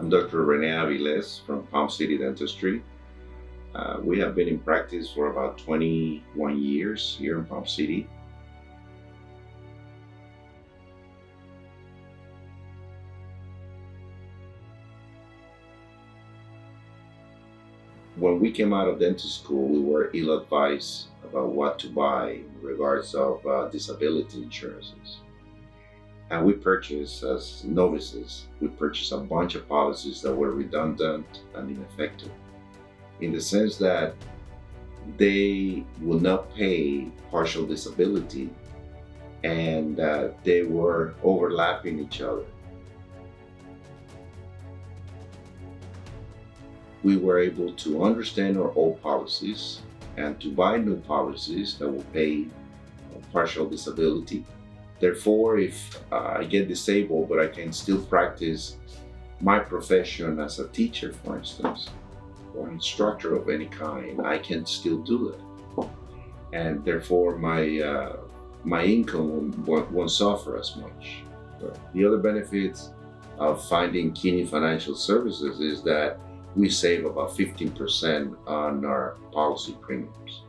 I'm Dr. Rene Aviles from Palm City Dentistry. We have been in practice for about 21 years here in Palm City. When we came out of dental school, we were ill-advised about what to buy in regards of disability insurances. And we purchased, as novices, we purchased a bunch of policies that were redundant and ineffective, in the sense that they will not pay partial disability and they were overlapping each other. We were able to understand our old policies and to buy new policies that will pay partial disability. Therefore, if I get disabled but I can still practice my profession as a teacher, for instance, or an instructor of any kind, I can still do it. And therefore my income won't suffer as much. But the other benefits of finding Keaney Financial Services is that we save about 15% on our policy premiums.